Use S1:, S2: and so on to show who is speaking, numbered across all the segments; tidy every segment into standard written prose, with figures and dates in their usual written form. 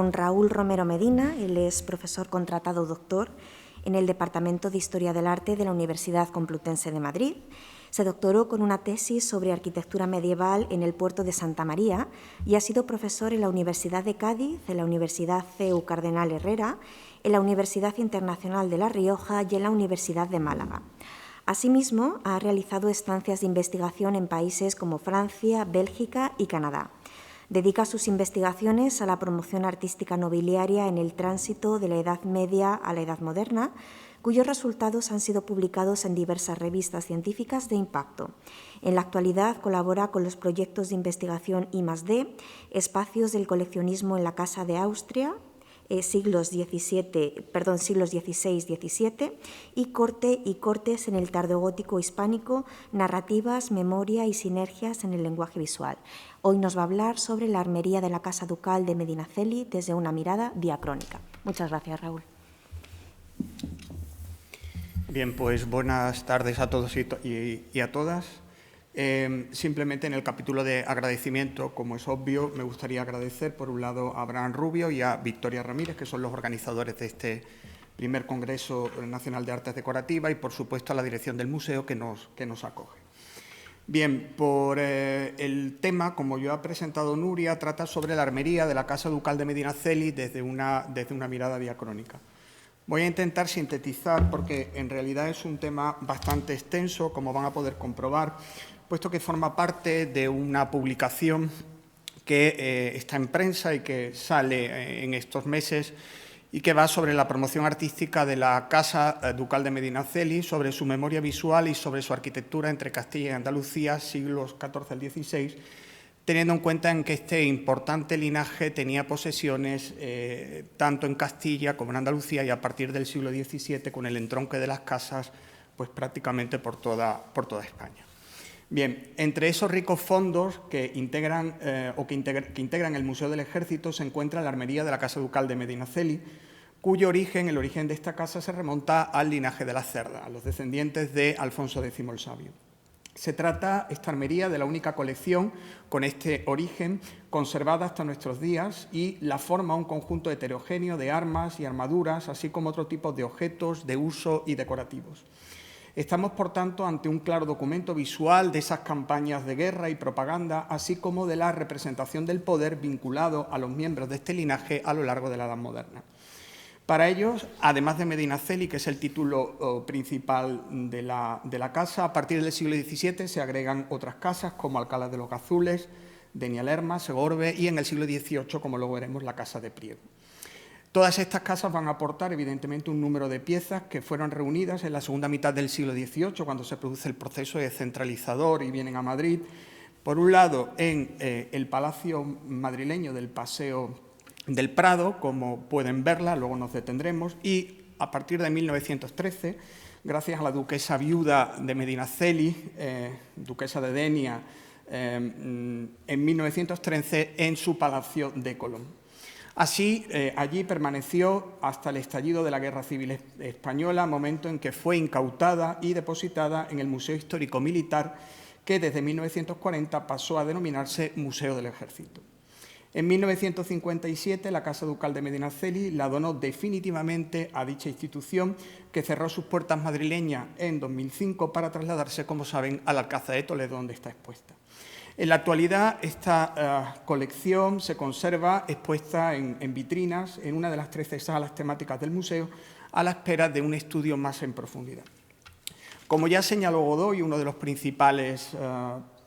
S1: don Raúl Romero Medina. Él es profesor contratado doctor en el Departamento de Historia del Arte de la Universidad Complutense de Madrid. Se doctoró con una tesis sobre arquitectura medieval en el puerto de Santa María y ha sido profesor en la Universidad de Cádiz, en la Universidad CEU Cardenal Herrera, en la Universidad Internacional de La Rioja y en la Universidad de Málaga. Asimismo, ha realizado estancias de investigación en países como Francia, Bélgica y Canadá. Dedica sus investigaciones a la promoción artística nobiliaria en el tránsito de la Edad Media a la Edad Moderna, cuyos resultados han sido publicados en diversas revistas científicas de impacto. En la actualidad colabora con los proyectos de investigación I+D, Espacios del coleccionismo en la Casa de Austria, siglos XVI-XVII, y Corte y Cortes en el tardogótico hispánico, narrativas, memoria y sinergias en el lenguaje visual. Hoy nos va a hablar sobre la armería de la Casa Ducal de Medinaceli desde una mirada diacrónica. Muchas gracias, Raúl.
S2: Bien, pues buenas tardes a todos y a todas. Simplemente en el capítulo de agradecimiento, como es obvio, me gustaría agradecer por un lado a Abraham Rubio y a Victoria Ramírez, que son los organizadores de este primer Congreso Nacional de Artes Decorativas, y por supuesto a la dirección del museo que nos acoge. Bien, por el tema, como yo ha presentado Nuria, trata sobre la armería de la Casa Ducal de Medinaceli desde una mirada diacrónica. Voy a intentar sintetizar porque en realidad es un tema bastante extenso, como van a poder comprobar, puesto que forma parte de una publicación que está en prensa y que sale en estos meses y que va sobre la promoción artística de la Casa Ducal de Medinaceli, sobre su memoria visual y sobre su arquitectura entre Castilla y Andalucía, siglos XIV al XVI, teniendo en cuenta en que este importante linaje tenía posesiones tanto en Castilla como en Andalucía y a partir del siglo XVII, con el entronque de las casas, pues prácticamente por toda España. Bien, entre esos ricos fondos que integran el Museo del Ejército se encuentra la armería de la Casa Ducal de Medinaceli, cuyo origen, el origen de esta casa, se remonta al linaje de la Cerda, a los descendientes de Alfonso X el Sabio. Se trata, esta armería, de la única colección con este origen conservada hasta nuestros días y la forma un conjunto heterogéneo de armas y armaduras, así como otro tipo de objetos de uso y decorativos. Estamos, por tanto, ante un claro documento visual de esas campañas de guerra y propaganda, así como de la representación del poder vinculado a los miembros de este linaje a lo largo de la Edad Moderna. Para ellos, además de Medinaceli, que es el título principal de la casa, a partir del siglo XVII se agregan otras casas como Alcalá de los Gazules, Denia Lerma, Segorbe y en el siglo XVIII, como luego veremos, la Casa de Priego. Todas estas casas van a aportar, evidentemente, un número de piezas que fueron reunidas en la segunda mitad del siglo XVIII, cuando se produce el proceso descentralizador y vienen a Madrid. Por un lado, en el Palacio madrileño del Paseo del Prado, como pueden verla, luego nos detendremos, y a partir de 1913, gracias a la duquesa viuda de Medinaceli, duquesa de Denia, en 1913, en su Palacio de Colón. Así, allí permaneció hasta el estallido de la Guerra Civil Española, momento en que fue incautada y depositada en el Museo Histórico Militar, que desde 1940 pasó a denominarse Museo del Ejército. En 1957, la Casa Ducal de Medinaceli la donó definitivamente a dicha institución, que cerró sus puertas madrileñas en 2005 para trasladarse, como saben, al Alcázar de Toledo, donde está expuesta. En la actualidad, esta colección se conserva expuesta en vitrinas en una de las 13 salas temáticas del museo, a la espera de un estudio más en profundidad. Como ya señaló Godoy, uno de los principales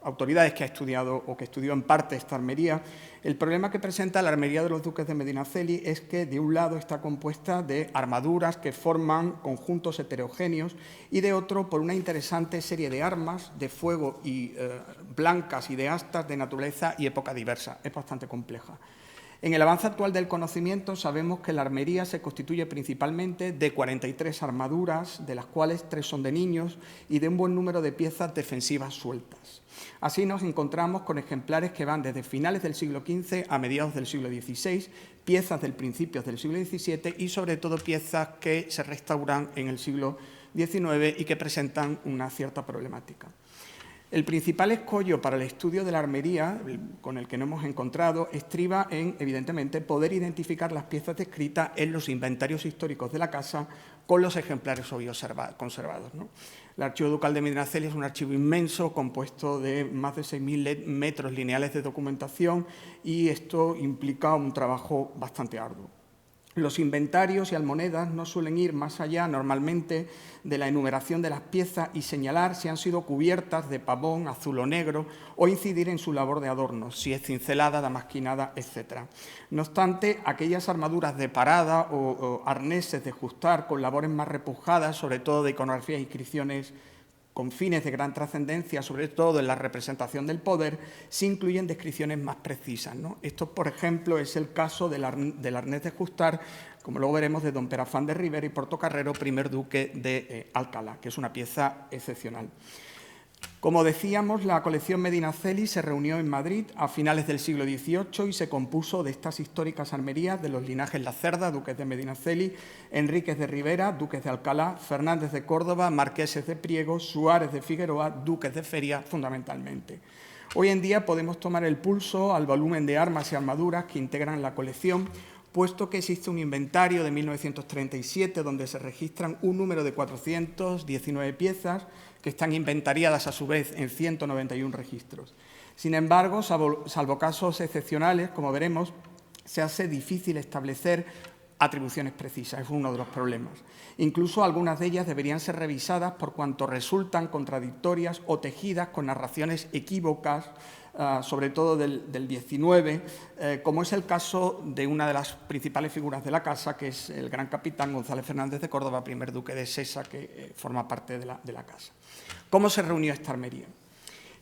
S2: autoridades que ha estudiado o que estudió en parte esta armería, el problema que presenta la armería de los duques de Medinaceli es que, de un lado, está compuesta de armaduras que forman conjuntos heterogéneos y, de otro, por una interesante serie de armas de fuego y blancas y de astas de naturaleza y época diversa. Es bastante compleja. En el avance actual del conocimiento sabemos que la armería se constituye principalmente de 43 armaduras, de las cuales 3 son de niños, y de un buen número de piezas defensivas sueltas. Así nos encontramos con ejemplares que van desde finales del siglo XV a mediados del siglo XVI, piezas del principios del siglo XVII y, sobre todo, piezas que se restauran en el siglo XIX y que presentan una cierta problemática. El principal escollo para el estudio de la armería, con el que nos hemos encontrado, estriba en, evidentemente, poder identificar las piezas descritas en los inventarios históricos de la casa con los ejemplares hoy conservados, ¿no? El Archivo Ducal de Medinaceli es un archivo inmenso, compuesto de más de 6.000 metros lineales de documentación, y esto implica un trabajo bastante arduo. Los inventarios y almonedas no suelen ir más allá, normalmente, de la enumeración de las piezas y señalar si han sido cubiertas de pavón, azul o negro, o incidir en su labor de adorno, si es cincelada, damasquinada, etc. No obstante, aquellas armaduras de parada o arneses de justar con labores más repujadas, sobre todo de iconografías e inscripciones con fines de gran trascendencia, sobre todo en la representación del poder, se incluyen descripciones más precisas, ¿no? Esto, por ejemplo, es el caso del arnés de justar, como luego veremos, de don Perafán de Rivera y Portocarrero, primer duque de Alcalá, que es una pieza excepcional. Como decíamos, la colección Medinaceli se reunió en Madrid a finales del siglo XVIII y se compuso de estas históricas armerías de los linajes Lacerda, duques de Medinaceli, Enríquez de Rivera, duques de Alcalá, Fernández de Córdoba, marqueses de Priego, Suárez de Figueroa, duques de Feria, fundamentalmente. Hoy en día podemos tomar el pulso al volumen de armas y armaduras que integran la colección, puesto que existe un inventario de 1937 donde se registran un número de 419 piezas que están inventariadas a su vez en 191 registros. Sin embargo, salvo casos excepcionales, como veremos, se hace difícil establecer atribuciones precisas, es uno de los problemas. Incluso algunas de ellas deberían ser revisadas por cuanto resultan contradictorias o tejidas con narraciones equívocas, sobre todo del 19, como es el caso de una de las principales figuras de la casa, que es el gran capitán González Fernández de Córdoba, primer duque de Sesa, que forma parte de la casa. ¿Cómo se reunió esta armería?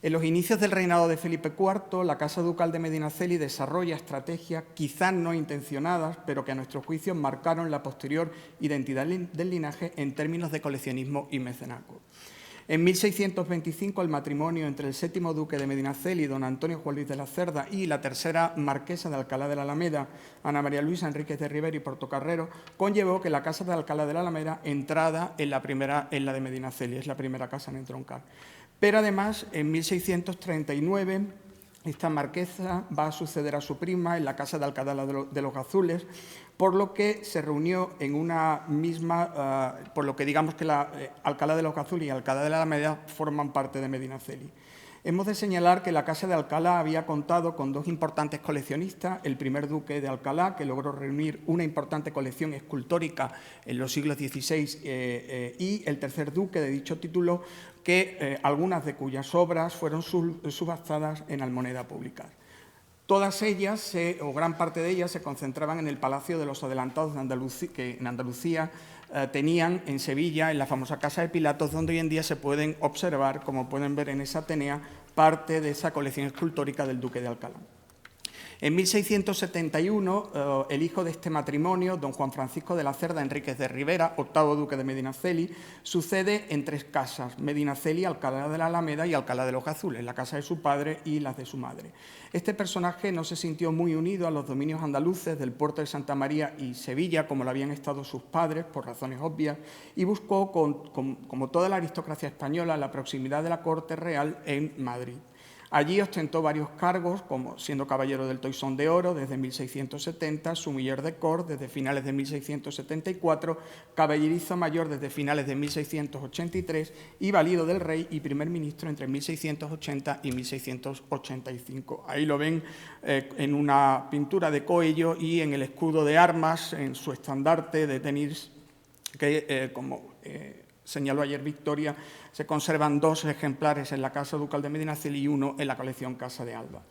S2: En los inicios del reinado de Felipe IV, la Casa Ducal de Medinaceli desarrolla estrategias, quizás no intencionadas, pero que a nuestro juicio marcaron la posterior identidad del linaje en términos de coleccionismo y mecenazgo. En 1625, el matrimonio entre el séptimo duque de Medinaceli, don Antonio Juan Luis de la Cerda, y la tercera marquesa de Alcalá de la Alameda, Ana María Luisa Enríquez de Rivera y Portocarrero, conllevó que la casa de Alcalá de la Alameda entrara en la de Medinaceli, es la primera casa en entroncar. Pero además, en 1639, esta marquesa va a suceder a su prima en la casa de Alcalá de los Azules, por lo que se reunió en una misma, por lo que digamos que Alcalá de los Azules y Alcalá de la Alameda forman parte de Medinaceli. Hemos de señalar que la Casa de Alcalá había contado con dos importantes coleccionistas, el primer duque de Alcalá, que logró reunir una importante colección escultórica en los siglos XVI, y el tercer duque de dicho título, que algunas de cuyas obras fueron subastadas en almoneda pública. Todas ellas, o gran parte de ellas, se concentraban en el Palacio de los Adelantados de Andalucía, que en Andalucía tenían en Sevilla, en la famosa Casa de Pilatos, donde hoy en día se pueden observar, como pueden ver en esa Atenea, parte de esa colección escultórica del duque de Alcalá. En 1671, el hijo de este matrimonio, don Juan Francisco de la Cerda Enríquez de Rivera, octavo duque de Medinaceli, sucede en tres casas: Medinaceli, Alcalá de la Alameda y Alcalá de los Azules, la casa de su padre y las de su madre. Este personaje no se sintió muy unido a los dominios andaluces del puerto de Santa María y Sevilla, como lo habían estado sus padres, por razones obvias, y buscó, como toda la aristocracia española, la proximidad de la corte real en Madrid. Allí ostentó varios cargos, como siendo caballero del Toisón de Oro desde 1670, sumiller de cor desde finales de 1674, caballerizo mayor desde finales de 1683 y valido del rey y primer ministro entre 1680 y 1685. Ahí lo ven en una pintura de Coello y en el escudo de armas, en su estandarte de tenis, que señaló ayer Victoria, se conservan dos ejemplares en la Casa Ducal de Medinaceli y uno en la colección Casa de Alba.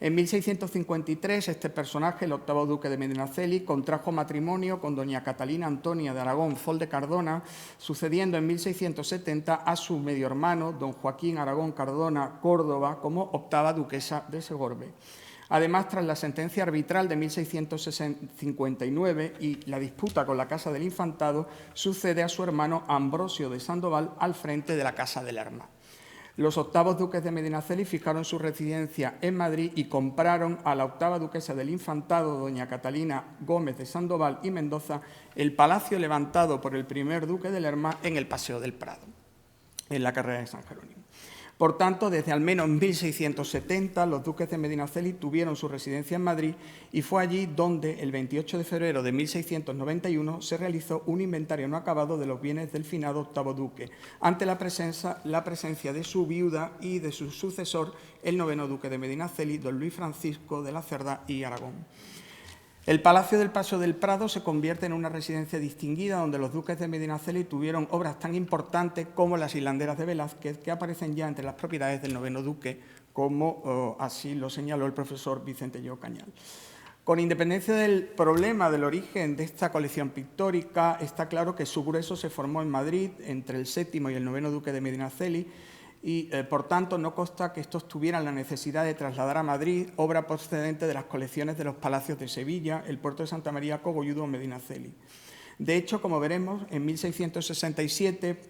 S2: En 1653, este personaje, el octavo duque de Medinaceli, contrajo matrimonio con doña Catalina Antonia de Aragón Fol de Cardona, sucediendo en 1670 a su medio hermano, don Joaquín Aragón Cardona Córdoba, como octava duquesa de Segorbe. Además, tras la sentencia arbitral de 1659 y la disputa con la Casa del Infantado, sucede a su hermano Ambrosio de Sandoval al frente de la Casa de Lerma. Los octavos duques de Medinaceli fijaron su residencia en Madrid y compraron a la octava duquesa del Infantado, doña Catalina Gómez de Sandoval y Mendoza, el palacio levantado por el primer duque de Lerma en el Paseo del Prado, en la carrera de San Jerónimo. Por tanto, desde al menos 1670, los duques de Medinaceli tuvieron su residencia en Madrid y fue allí donde, el 28 de febrero de 1691, se realizó un inventario no acabado de los bienes del finado octavo duque, ante la presencia de su viuda y de su sucesor, el noveno duque de Medinaceli, don Luis Francisco de la Cerda y Aragón. El Palacio del Paseo del Prado se convierte en una residencia distinguida donde los duques de Medinaceli tuvieron obras tan importantes como las hilanderas de Velázquez, que aparecen ya entre las propiedades del noveno duque, como así lo señaló el profesor Vicente Lleó Cañal. Con independencia del problema del origen de esta colección pictórica, está claro que su grueso se formó en Madrid entre el séptimo y el noveno duque de Medinaceli, y, por tanto, no consta que estos tuvieran la necesidad de trasladar a Madrid obra procedente de las colecciones de los palacios de Sevilla, el puerto de Santa María, Cogolludo o Medinaceli. De hecho, como veremos, en 1667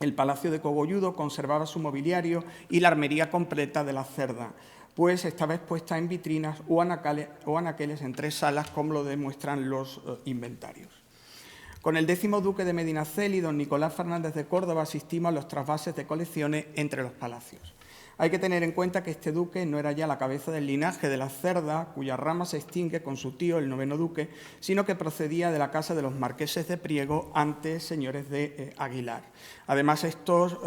S2: el Palacio de Cogolludo conservaba su mobiliario y la armería completa de la Cerda, pues estaba expuesta en vitrinas o anaqueles en 3 salas, como lo demuestran los inventarios. Con el 10º duque de Medinaceli, don Nicolás Fernández de Córdoba, asistimos a los trasvases de colecciones entre los palacios. Hay que tener en cuenta que este duque no era ya la cabeza del linaje de la Cerda, cuya rama se extingue con su tío, el noveno duque, sino que procedía de la casa de los marqueses de Priego, antes señores de Aguilar. Además, estos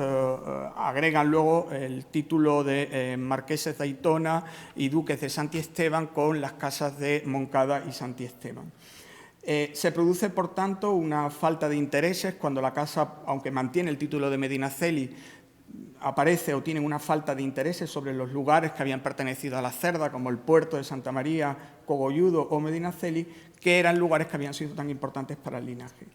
S2: agregan luego el título de marqueses de Aitona y duques de Santiesteban con las casas de Moncada y Santiesteban. Se produce, por tanto, una falta de intereses cuando la casa, aunque mantiene el título de Medinaceli, aparece o tiene una falta de intereses sobre los lugares que habían pertenecido a la Cerda, como el puerto de Santa María, Cogolludo o Medinaceli, que eran lugares que habían sido tan importantes para el linaje.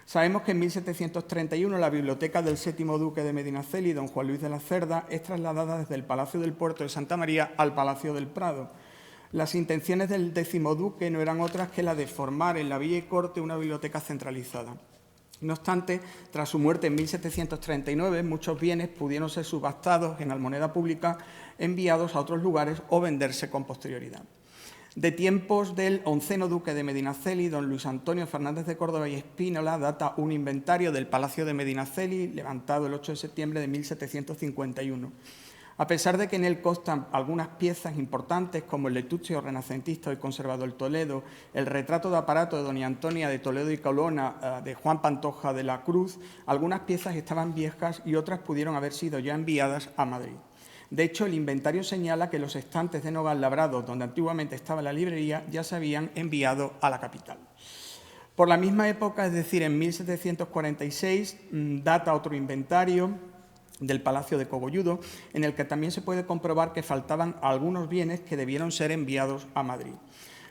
S2: Sabemos que en 1731 la biblioteca del séptimo duque de Medinaceli, don Juan Luis de la Cerda, es trasladada desde el Palacio del Puerto de Santa María al Palacio del Prado. Las intenciones del 10º duque no eran otras que la de formar en la villa y corte una biblioteca centralizada. No obstante, tras su muerte en 1739, muchos bienes pudieron ser subastados en almoneda pública, enviados a otros lugares o venderse con posterioridad. De tiempos del 11º duque de Medinaceli, don Luis Antonio Fernández de Córdoba y Espínola, data un inventario del Palacio de Medinaceli, levantado el 8 de septiembre de 1751. A pesar de que en él constan algunas piezas importantes, como el letuccio renacentista hoy conservado en Toledo, el retrato de aparato de doña Antonia de Toledo y Colonna, de Juan Pantoja de la Cruz, algunas piezas estaban viejas y otras pudieron haber sido ya enviadas a Madrid. De hecho, el inventario señala que los estantes de nogal labrados, donde antiguamente estaba la librería, ya se habían enviado a la capital. Por la misma época, es decir, en 1746, data otro inventario del Palacio de Cogolludo, en el que también se puede comprobar que faltaban algunos bienes que debieron ser enviados a Madrid.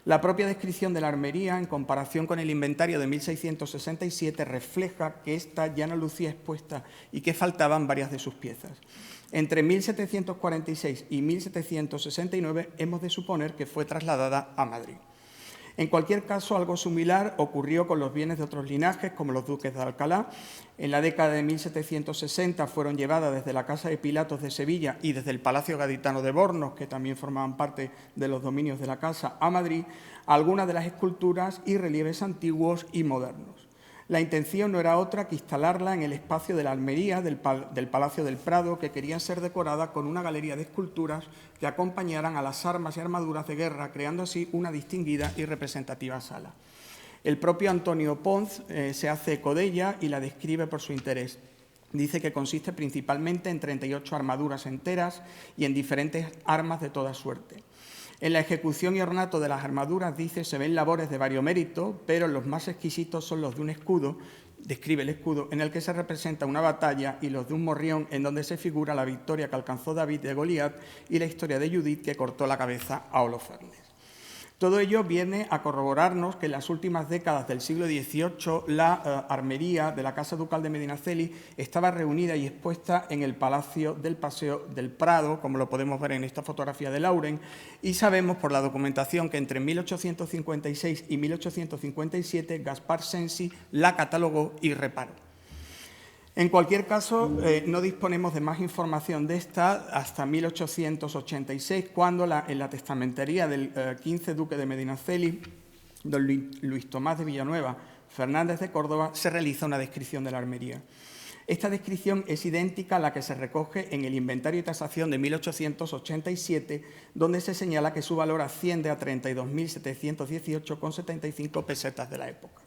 S2: La propia descripción de la armería, en comparación con el inventario de 1667, refleja que ésta ya no lucía expuesta y que faltaban varias de sus piezas. Entre 1746 y 1769 hemos de suponer que fue trasladada a Madrid. En cualquier caso, algo similar ocurrió con los bienes de otros linajes, como los duques de Alcalá. En la década de 1760 fueron llevadas desde la Casa de Pilatos de Sevilla y desde el Palacio Gaditano de Bornos, que también formaban parte de los dominios de la casa, a Madrid, algunas de las esculturas y relieves antiguos y modernos. La intención no era otra que instalarla en el espacio de la Almería del Palacio del Prado, que quería ser decorada con una galería de esculturas que acompañaran a las armas y armaduras de guerra, creando así una distinguida y representativa sala. El propio Antonio Pons se hace eco de ella y la describe por su interés. Dice que consiste principalmente en 38 armaduras enteras y en diferentes armas de toda suerte. En la ejecución y ornato de las armaduras, dice, se ven labores de vario mérito, pero los más exquisitos son los de un escudo, describe el escudo, en el que se representa una batalla, y los de un morrión, en donde se figura la victoria que alcanzó David de Goliat y la historia de Judith, que cortó la cabeza a Holofernes. Todo ello viene a corroborarnos que en las últimas décadas del siglo XVIII la armería de la Casa Ducal de Medinaceli estaba reunida y expuesta en el Palacio del Paseo del Prado, como lo podemos ver en esta fotografía de Lauren, y sabemos por la documentación que entre 1856 y 1857 Gaspar Sensi la catalogó y reparó. En cualquier caso, no disponemos de más información de esta hasta 1886, cuando en la testamentería del 15 duque de Medinaceli, don Luis Tomás de Villanueva Fernández de Córdoba, se realiza una descripción de la armería. Esta descripción es idéntica a la que se recoge en el Inventario y Tasación de 1887, donde se señala que su valor asciende a 32.718,75 pesetas de la época.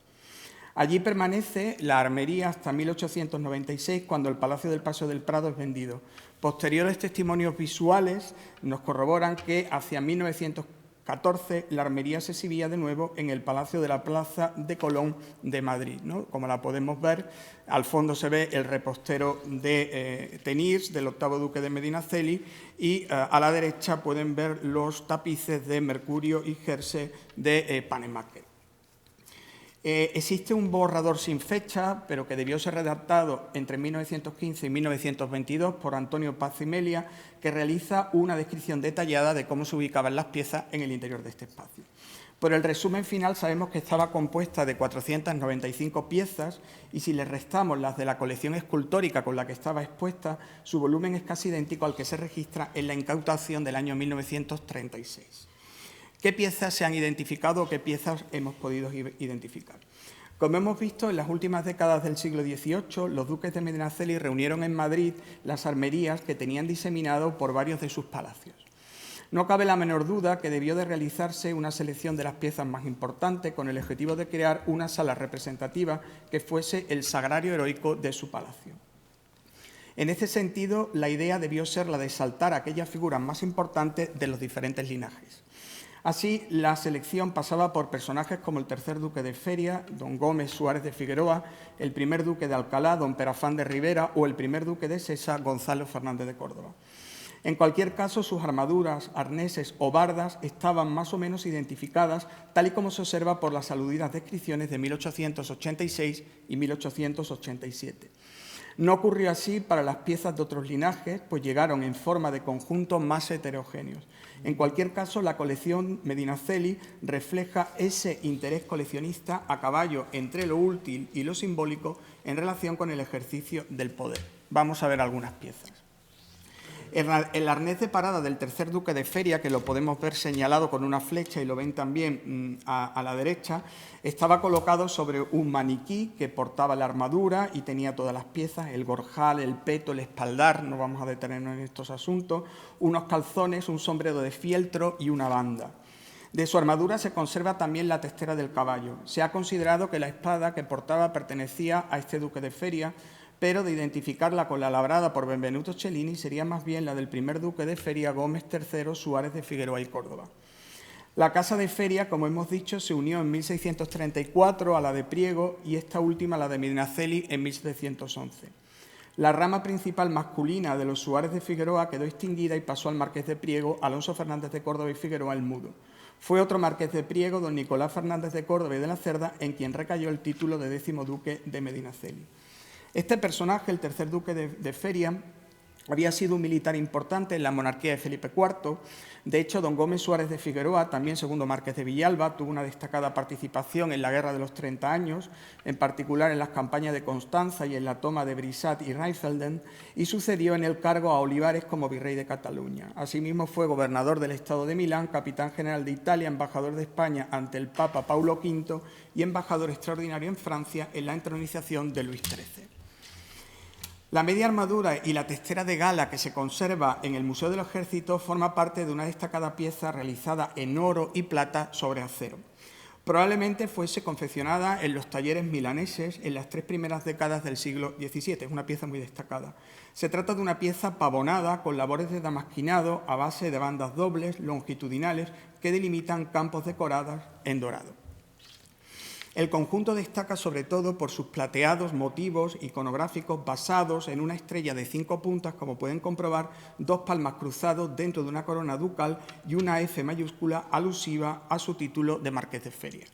S2: Allí permanece la armería hasta 1896, cuando el Palacio del Paseo del Prado es vendido. Posteriores testimonios visuales nos corroboran que hacia 1914 la armería se exhibía de nuevo en el Palacio de la Plaza de Colón de Madrid, ¿no? Como la podemos ver, al fondo se ve el repostero de Teniers, del octavo duque de Medinaceli, y a la derecha pueden ver los tapices de Mercurio y Jersey de Pannemáker. Existe un borrador sin fecha, pero que debió ser redactado entre 1915 y 1922 por Antonio Paz y Melia, que realiza una descripción detallada de cómo se ubicaban las piezas en el interior de este espacio. Por el resumen final sabemos que estaba compuesta de 495 piezas y si le restamos las de la colección escultórica con la que estaba expuesta, su volumen es casi idéntico al que se registra en la incautación del año 1936. ¿Qué piezas se han identificado o qué piezas hemos podido identificar? Como hemos visto, en las últimas décadas del siglo XVIII, los duques de Medinaceli reunieron en Madrid las armerías que tenían diseminado por varios de sus palacios. No cabe la menor duda que debió de realizarse una selección de las piezas más importantes con el objetivo de crear una sala representativa que fuese el sagrario heroico de su palacio. En este sentido, la idea debió ser la de exaltar aquellas figuras más importantes de los diferentes linajes. Así, la selección pasaba por personajes como el tercer duque de Feria, don Gómez Suárez de Figueroa, el primer duque de Alcalá, don Perafán de Rivera, o el primer duque de Sesa, Gonzalo Fernández de Córdoba. En cualquier caso, sus armaduras, arneses o bardas estaban más o menos identificadas, tal y como se observa por las aludidas descripciones de 1886 y 1887. No ocurrió así para las piezas de otros linajes, pues llegaron en forma de conjuntos más heterogéneos. En cualquier caso, la colección Medinaceli refleja ese interés coleccionista a caballo entre lo útil y lo simbólico en relación con el ejercicio del poder. Vamos a ver algunas piezas. El arnés de parada del tercer duque de Feria, que lo podemos ver señalado con una flecha y lo ven también a la derecha, estaba colocado sobre un maniquí que portaba la armadura y tenía todas las piezas, el gorjal, el peto, el espaldar, no vamos a detenernos en estos asuntos, unos calzones, un sombrero de fieltro y una banda. De su armadura se conserva también la testera del caballo. Se ha considerado que la espada que portaba pertenecía a este duque de Feria, pero de identificarla con la labrada por Benvenuto Cellini sería más bien la del primer duque de Feria, Gómez III Suárez de Figueroa y Córdoba. La casa de Feria, como hemos dicho, se unió en 1634 a la de Priego y esta última a la de Medinaceli en 1711. La rama principal masculina de los Suárez de Figueroa quedó extinguida y pasó al marqués de Priego, Alonso Fernández de Córdoba y Figueroa el Mudo. Fue otro marqués de Priego, don Nicolás Fernández de Córdoba y de la Cerda, en quien recayó el título de 10º duque de Medinaceli. Este personaje, el tercer duque de Feria, había sido un militar importante en la monarquía de Felipe IV. De hecho, don Gómez Suárez de Figueroa, también segundo marqués de Villalba, tuvo una destacada participación en la Guerra de los 30 años, en particular en las campañas de Constanza y en la toma de Brisat y Rheinfelden, y sucedió en el cargo a Olivares como virrey de Cataluña. Asimismo, fue gobernador del Estado de Milán, capitán general de Italia, embajador de España ante el Papa Paulo V y embajador extraordinario en Francia en la entronización de Luis XIII. La media armadura y la testera de gala que se conserva en el Museo del Ejército forma parte de una destacada pieza realizada en oro y plata sobre acero. Probablemente fuese confeccionada en los talleres milaneses en las 3 primeras décadas del siglo XVII. Es una pieza muy destacada. Se trata de una pieza pavonada con labores de damasquinado a base de bandas dobles longitudinales que delimitan campos decorados en dorado. El conjunto destaca sobre todo por sus plateados motivos iconográficos basados en una estrella de 5 puntas, como pueden comprobar, 2 palmas cruzados dentro de una corona ducal y una F mayúscula alusiva a su título de marqués de Feria.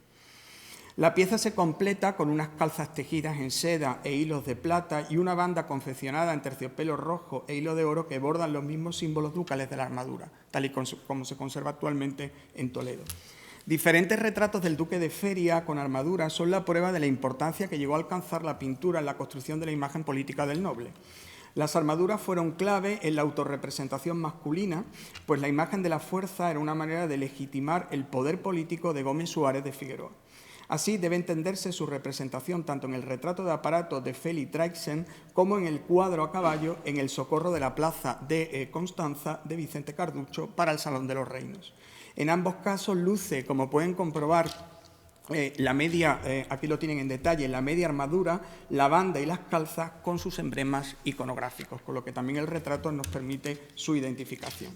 S2: La pieza se completa con unas calzas tejidas en seda e hilos de plata y una banda confeccionada en terciopelo rojo e hilo de oro que bordan los mismos símbolos ducales de la armadura, tal y como se conserva actualmente en Toledo. Diferentes retratos del duque de Feria con armadura son la prueba de la importancia que llegó a alcanzar la pintura en la construcción de la imagen política del noble. Las armaduras fueron clave en la autorrepresentación masculina, pues la imagen de la fuerza era una manera de legitimar el poder político de Gómez Suárez de Figueroa. Así debe entenderse su representación tanto en el retrato de aparato de Félix Draixen como en el cuadro a caballo en el Socorro de la Plaza de Constanza de Vicente Carducho para el Salón de los Reinos. En ambos casos luce, como pueden comprobar, la media, aquí lo tienen en detalle, la media armadura, la banda y las calzas con sus emblemas iconográficos, con lo que también el retrato nos permite su identificación.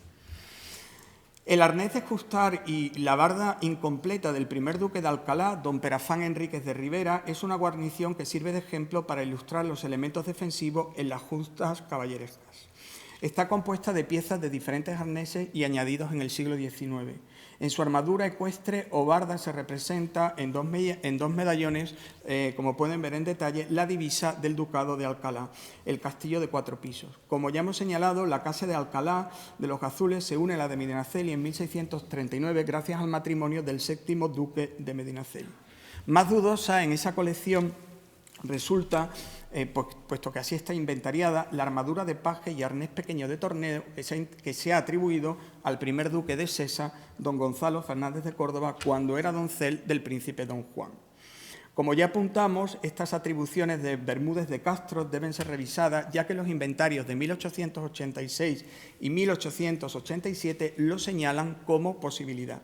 S2: El arnés de Justar y la barda incompleta del primer duque de Alcalá, don Perafán Enríquez de Rivera, es una guarnición que sirve de ejemplo para ilustrar los elementos defensivos en las justas caballerescas. Está compuesta de piezas de diferentes arneses y añadidos en el siglo XIX. En su armadura ecuestre o barda se representa en dos medallones, como pueden ver en detalle, la divisa del Ducado de Alcalá, el castillo de 4 pisos. Como ya hemos señalado, la casa de Alcalá de los Azules se une a la de Medinaceli en 1639 gracias al matrimonio del 7º duque de Medinaceli. Más dudosa en esa colección resulta, puesto que así está inventariada, la armadura de paje y arnés pequeño de torneo que se ha atribuido al primer duque de Sesa, don Gonzalo Fernández de Córdoba, cuando era doncel del príncipe don Juan. Como ya apuntamos, estas atribuciones de Bermúdez de Castro deben ser revisadas, ya que los inventarios de 1886 y 1887 lo señalan como posibilidad.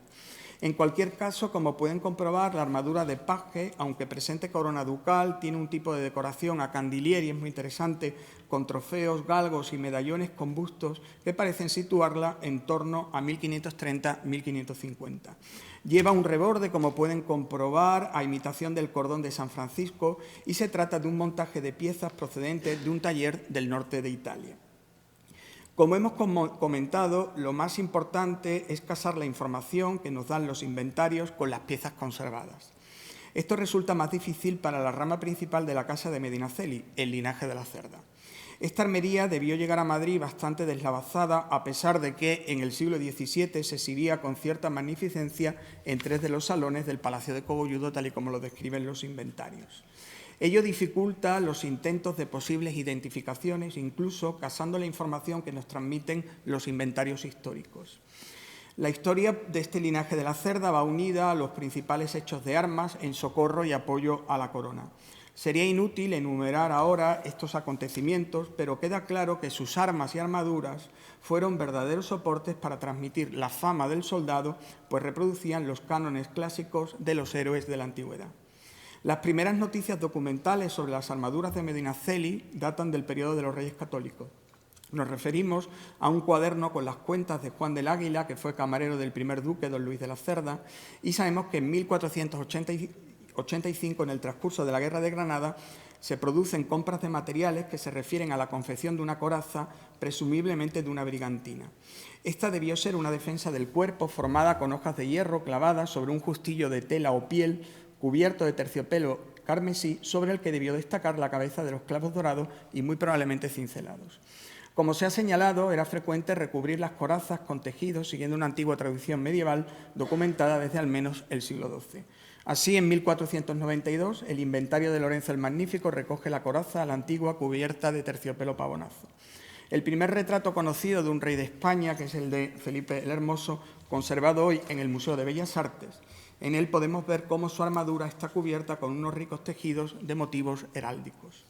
S2: En cualquier caso, como pueden comprobar, la armadura de paje, aunque presente corona ducal, tiene un tipo de decoración a candilieri, es muy interesante, con trofeos, galgos y medallones con bustos que parecen situarla en torno a 1530-1550. Lleva un reborde, como pueden comprobar, a imitación del cordón de San Francisco y se trata de un montaje de piezas procedentes de un taller del norte de Italia. Como hemos comentado, lo más importante es casar la información que nos dan los inventarios con las piezas conservadas. Esto resulta más difícil para la rama principal de la casa de Medinaceli, el linaje de la Cerda. Esta armería debió llegar a Madrid bastante deslavazada, a pesar de que en el siglo XVII se exhibía con cierta magnificencia en 3 de los salones del Palacio de Cogolludo, tal y como lo describen los inventarios. Ello dificulta los intentos de posibles identificaciones, incluso casando la información que nos transmiten los inventarios históricos. La historia de este linaje de la Cerda va unida a los principales hechos de armas en socorro y apoyo a la corona. Sería inútil enumerar ahora estos acontecimientos, pero queda claro que sus armas y armaduras fueron verdaderos soportes para transmitir la fama del soldado, pues reproducían los cánones clásicos de los héroes de la antigüedad. Las primeras noticias documentales sobre las armaduras de Medinaceli datan del periodo de los Reyes Católicos. Nos referimos a un cuaderno con las cuentas de Juan del Águila, que fue camarero del primer duque, don Luis de la Cerda, y sabemos que en 1485, en el transcurso de la Guerra de Granada, se producen compras de materiales que se refieren a la confección de una coraza, presumiblemente de una brigantina. Esta debió ser una defensa del cuerpo formada con hojas de hierro clavadas sobre un justillo de tela o piel cubierto de terciopelo carmesí, sobre el que debió destacar la cabeza de los clavos dorados y muy probablemente cincelados. Como se ha señalado, era frecuente recubrir las corazas con tejidos, siguiendo una antigua tradición medieval documentada desde al menos el siglo XII. Así, en 1492, el inventario de Lorenzo el Magnífico recoge la coraza a la antigua cubierta de terciopelo pavonazo. El primer retrato conocido de un rey de España, que es el de Felipe el Hermoso, conservado hoy en el Museo de Bellas Artes. En él podemos ver cómo su armadura está cubierta con unos ricos tejidos de motivos heráldicos.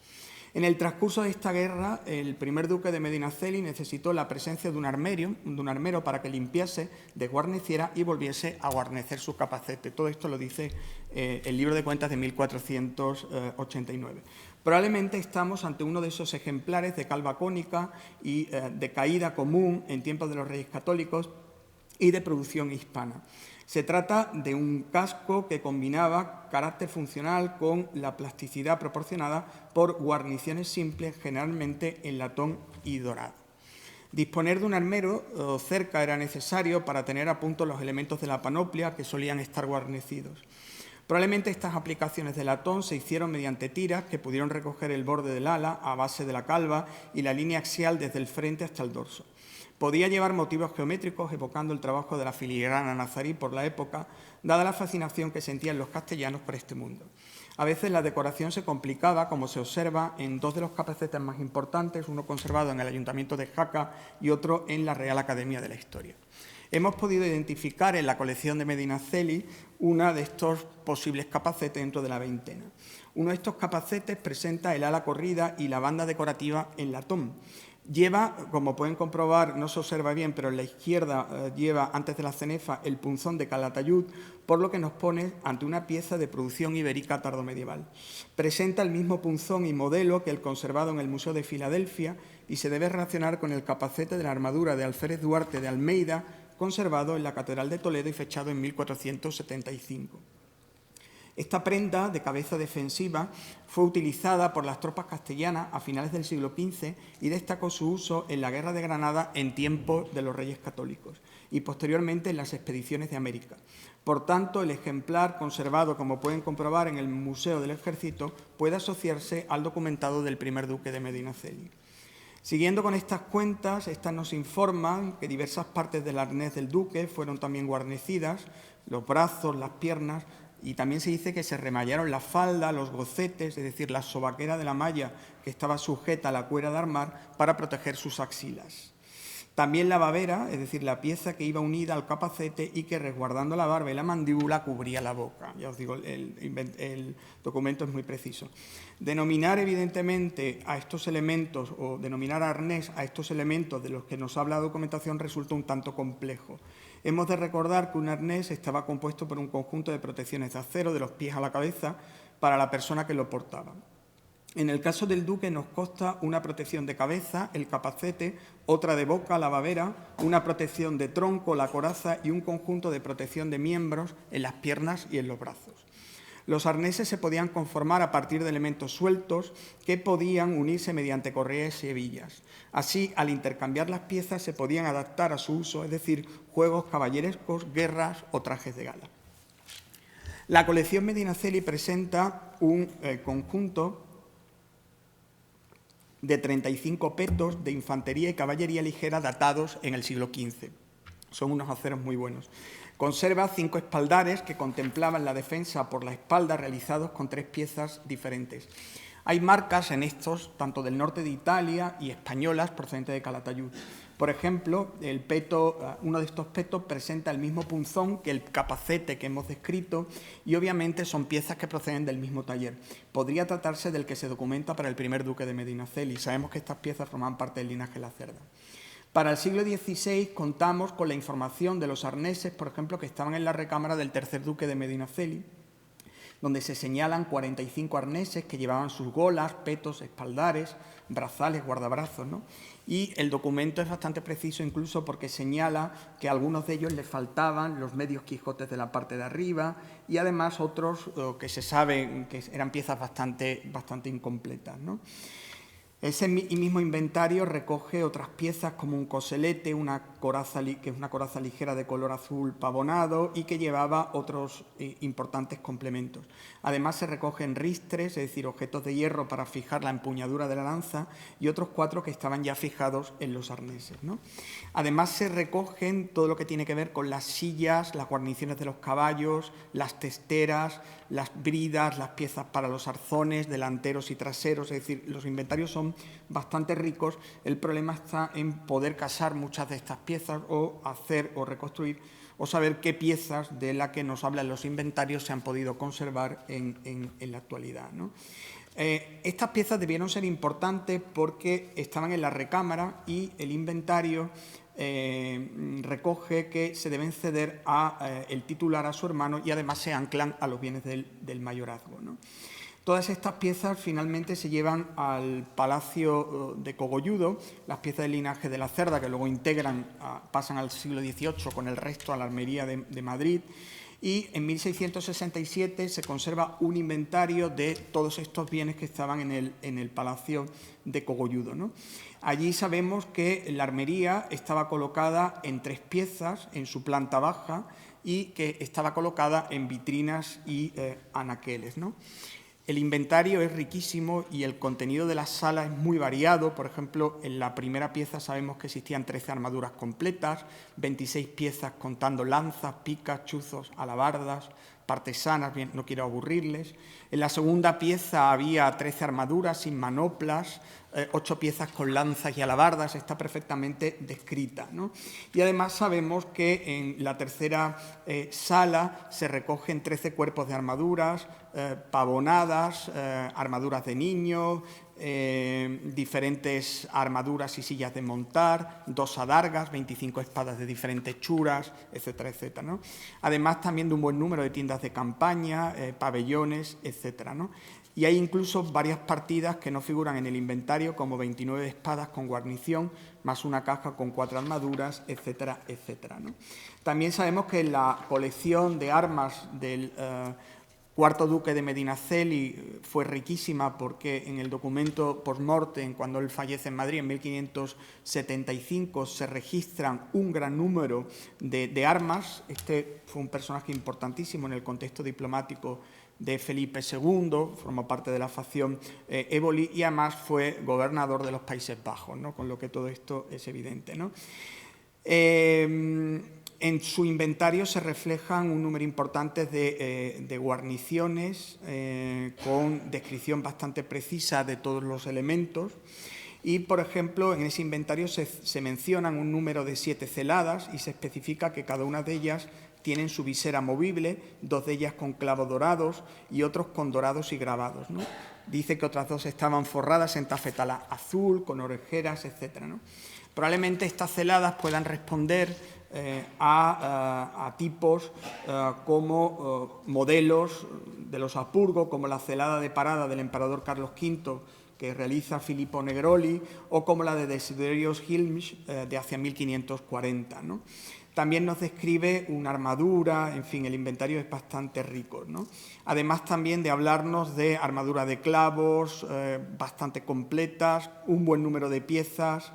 S2: En el transcurso de esta guerra, el primer duque de Medinaceli necesitó la presencia de un armero para que limpiase, desguarneciera y volviese a guarnecer su capacete. Todo esto lo dice el libro de cuentas de 1489. Probablemente estamos ante uno de esos ejemplares de calva cónica y de caída común en tiempos de los Reyes Católicos y de producción hispana. Se trata de un casco que combinaba carácter funcional con la plasticidad proporcionada por guarniciones simples, generalmente en latón y dorado. Disponer de un armero cerca era necesario para tener a punto los elementos de la panoplia que solían estar guarnecidos. Probablemente estas aplicaciones de latón se hicieron mediante tiras que pudieron recoger el borde del ala a base de la calva y la línea axial desde el frente hasta el dorso. Podía llevar motivos geométricos evocando el trabajo de la filigrana nazarí por la época, dada la fascinación que sentían los castellanos por este mundo. A veces la decoración se complicaba, como se observa en 2 de los capacetes más importantes, uno conservado en el Ayuntamiento de Jaca y otro en la Real Academia de la Historia. Hemos podido identificar en la colección de Medinaceli una de estos posibles capacetes dentro de la veintena. Uno de estos capacetes presenta el ala corrida y la banda decorativa en latón. Lleva, como pueden comprobar, no se observa bien, pero en la izquierda lleva, antes de la cenefa, el punzón de Calatayud, por lo que nos pone ante una pieza de producción ibérica tardomedieval. Presenta el mismo punzón y modelo que el conservado en el Museo de Filadelfia y se debe relacionar con el capacete de la armadura de Alférez Duarte de Almeida, conservado en la Catedral de Toledo y fechado en 1475. Esta prenda de cabeza defensiva fue utilizada por las tropas castellanas a finales del siglo XV y destacó su uso en la Guerra de Granada en tiempos de los Reyes Católicos y posteriormente en las expediciones de América. Por tanto, el ejemplar conservado, como pueden comprobar en el Museo del Ejército, puede asociarse al documentado del primer duque de Medinaceli. Siguiendo con estas cuentas, estas nos informan que diversas partes del arnés del duque fueron también guarnecidas, los brazos, las piernas, y también se dice que se remallaron la falda, los gocetes, es decir, la sobaquera de la malla que estaba sujeta a la cuera de armar para proteger sus axilas. También la babera, es decir, la pieza que iba unida al capacete y que, resguardando la barba y la mandíbula, cubría la boca. Ya os digo, el documento es muy preciso. Denominar, evidentemente, a estos elementos, o denominar arnés a estos elementos de los que nos habla la documentación, resulta un tanto complejo. Hemos de recordar que un arnés estaba compuesto por un conjunto de protecciones de acero de los pies a la cabeza para la persona que lo portaba. En el caso del duque nos consta una protección de cabeza, el capacete, otra de boca, la babera, una protección de tronco, la coraza y un conjunto de protección de miembros en las piernas y en los brazos. Los arneses se podían conformar a partir de elementos sueltos que podían unirse mediante correas y hebillas. Así, al intercambiar las piezas se podían adaptar a su uso, es decir, juegos caballerescos, guerras o trajes de gala. La colección Medinaceli presenta un conjunto de 35 petos de infantería y caballería ligera datados en el siglo XV. Son unos aceros muy buenos. Conserva 5 espaldares que contemplaban la defensa por la espalda, realizados con 3 piezas diferentes. Hay marcas en estos, tanto del norte de Italia y españolas procedentes de Calatayud. Por ejemplo, uno de estos petos presenta el mismo punzón que el capacete que hemos descrito y obviamente son piezas que proceden del mismo taller. Podría tratarse del que se documenta para el primer duque de Medinaceli. Sabemos que estas piezas forman parte del linaje de la Cerda. Para el siglo XVI contamos con la información de los arneses, por ejemplo, que estaban en la recámara del tercer duque de Medinaceli, donde se señalan 45 arneses que llevaban sus golas, petos, espaldares, brazales, guardabrazos, ¿no? Y el documento es bastante preciso incluso porque señala que a algunos de ellos les faltaban los medios quijotes de la parte de arriba y además otros que se sabe que eran piezas bastante incompletas, ¿no? Ese mismo inventario recoge otras piezas como un coselete, que es una coraza ligera de color azul pavonado y que llevaba otros importantes complementos. Además se recogen ristres, es decir, objetos de hierro para fijar la empuñadura de la lanza y otros 4 que estaban ya fijados en los arneses, ¿no? Además se recogen todo lo que tiene que ver con las sillas, las guarniciones de los caballos, las testeras, las bridas, las piezas para los arzones, delanteros y traseros, es decir, los inventarios son bastante ricos. El problema está en poder casar muchas de estas piezas o hacer o reconstruir o saber qué piezas de las que nos hablan los inventarios se han podido conservar en la actualidad, ¿no? Estas piezas debieron ser importantes porque estaban en la recámara y el inventario recoge que se deben ceder el titular a su hermano y además se anclan a los bienes del mayorazgo, ¿no? Todas estas piezas finalmente se llevan al Palacio de Cogolludo, las piezas del linaje de la Cerda, que luego pasan al siglo XVIII con el resto a la Armería de Madrid, y en 1667 se conserva un inventario de todos estos bienes que estaban en el Palacio de Cogolludo, ¿no? Allí sabemos que la armería estaba colocada en 3 piezas en su planta baja y que estaba colocada en vitrinas y anaqueles, ¿no? El inventario es riquísimo y el contenido de la sala es muy variado. Por ejemplo, en la primera pieza sabemos que existían 13 armaduras completas, 26 piezas contando lanzas, picas, chuzos, alabardas, partesanas, bien, no quiero aburrirles. En la segunda pieza había 13 armaduras sin manoplas, 8 piezas con lanzas y alabardas, está perfectamente descrita, ¿no? Y además sabemos que en la tercera sala se recogen 13 cuerpos de armaduras, pavonadas, armaduras de niños, diferentes armaduras y sillas de montar, 2 adargas, 25 espadas de diferentes hechuras, etcétera, etcétera, ¿no? Además también de un buen número de tiendas de campaña, pabellones, etcétera, ¿no? Y hay incluso varias partidas que no figuran en el inventario, como 29 espadas con guarnición, más una caja con 4 armaduras, etcétera, etcétera, ¿no? También sabemos que la colección de armas del cuarto duque de Medinaceli fue riquísima, porque en el documento post-mortem, cuando él fallece en Madrid en 1575, se registran un gran número de armas. Este fue un personaje importantísimo en el contexto diplomático de Felipe II, formó parte de la facción Éboli y además fue gobernador de los Países Bajos, ¿no? Con lo que todo esto es evidente, ¿no? En su inventario se reflejan un número importante de guarniciones con descripción bastante precisa de todos los elementos. Y, por ejemplo, en ese inventario se mencionan un número de 7 celadas y se especifica que cada una de ellas tienen su visera movible, 2 de ellas con clavos dorados y otros con dorados y grabados, ¿no? Dice que otras 2 estaban forradas en tafetala azul, con orejeras, etcétera, ¿no? Probablemente estas celadas puedan responder a tipos como modelos de los Habsburgo, como la celada de parada del emperador Carlos V, que realiza Filippo Negroli, o como la de Desiderios Hilms de hacia 1540, ¿no? También nos describe una armadura, en fin, el inventario es bastante rico, ¿no? Además también de hablarnos de armadura de clavos, bastante completas, un buen número de piezas,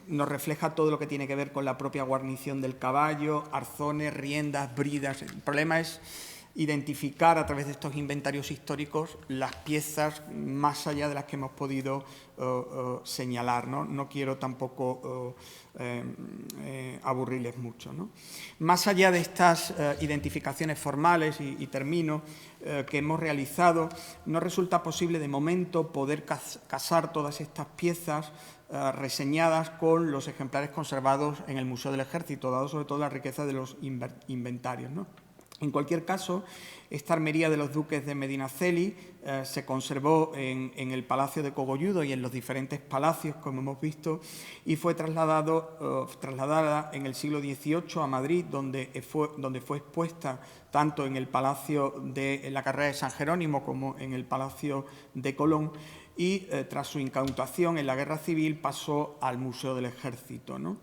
S2: nos refleja todo lo que tiene que ver con la propia guarnición del caballo, arzones, riendas, bridas. El problema es identificar a través de estos inventarios históricos las piezas más allá de las que hemos podido señalar, ¿no? No quiero tampoco aburrirles mucho, ¿no? Más allá de estas identificaciones formales, y termino, que hemos realizado, no resulta posible de momento poder casar todas estas piezas reseñadas con los ejemplares conservados en el Museo del Ejército, dado sobre todo la riqueza de los inventarios, ¿no? En cualquier caso, esta armería de los duques de Medinaceli se conservó en el Palacio de Cogolludo y en los diferentes palacios, como hemos visto, y fue trasladada en el siglo XVIII a Madrid, donde fue expuesta tanto en el Palacio de la Carrera de San Jerónimo como en el Palacio de Colón, y tras su incautación en la Guerra Civil pasó al Museo del Ejército, ¿no?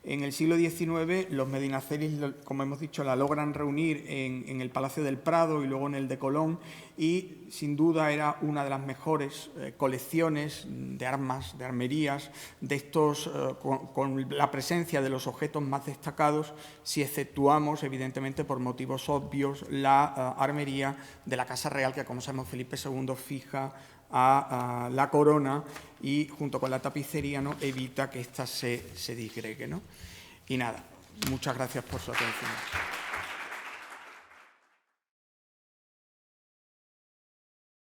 S2: En el siglo XIX los Medinacelis, como hemos dicho, la logran reunir en el Palacio del Prado y luego en el de Colón, y sin duda era una de las mejores colecciones de armas, de armerías, de estos, con la presencia de los objetos más destacados, si exceptuamos, evidentemente, por motivos obvios, la armería de la Casa Real, que, como sabemos, Felipe II fija a la corona y, junto con la tapicería, ¿no?, evita que ésta se disgregue, ¿no? Y nada, muchas gracias por su atención.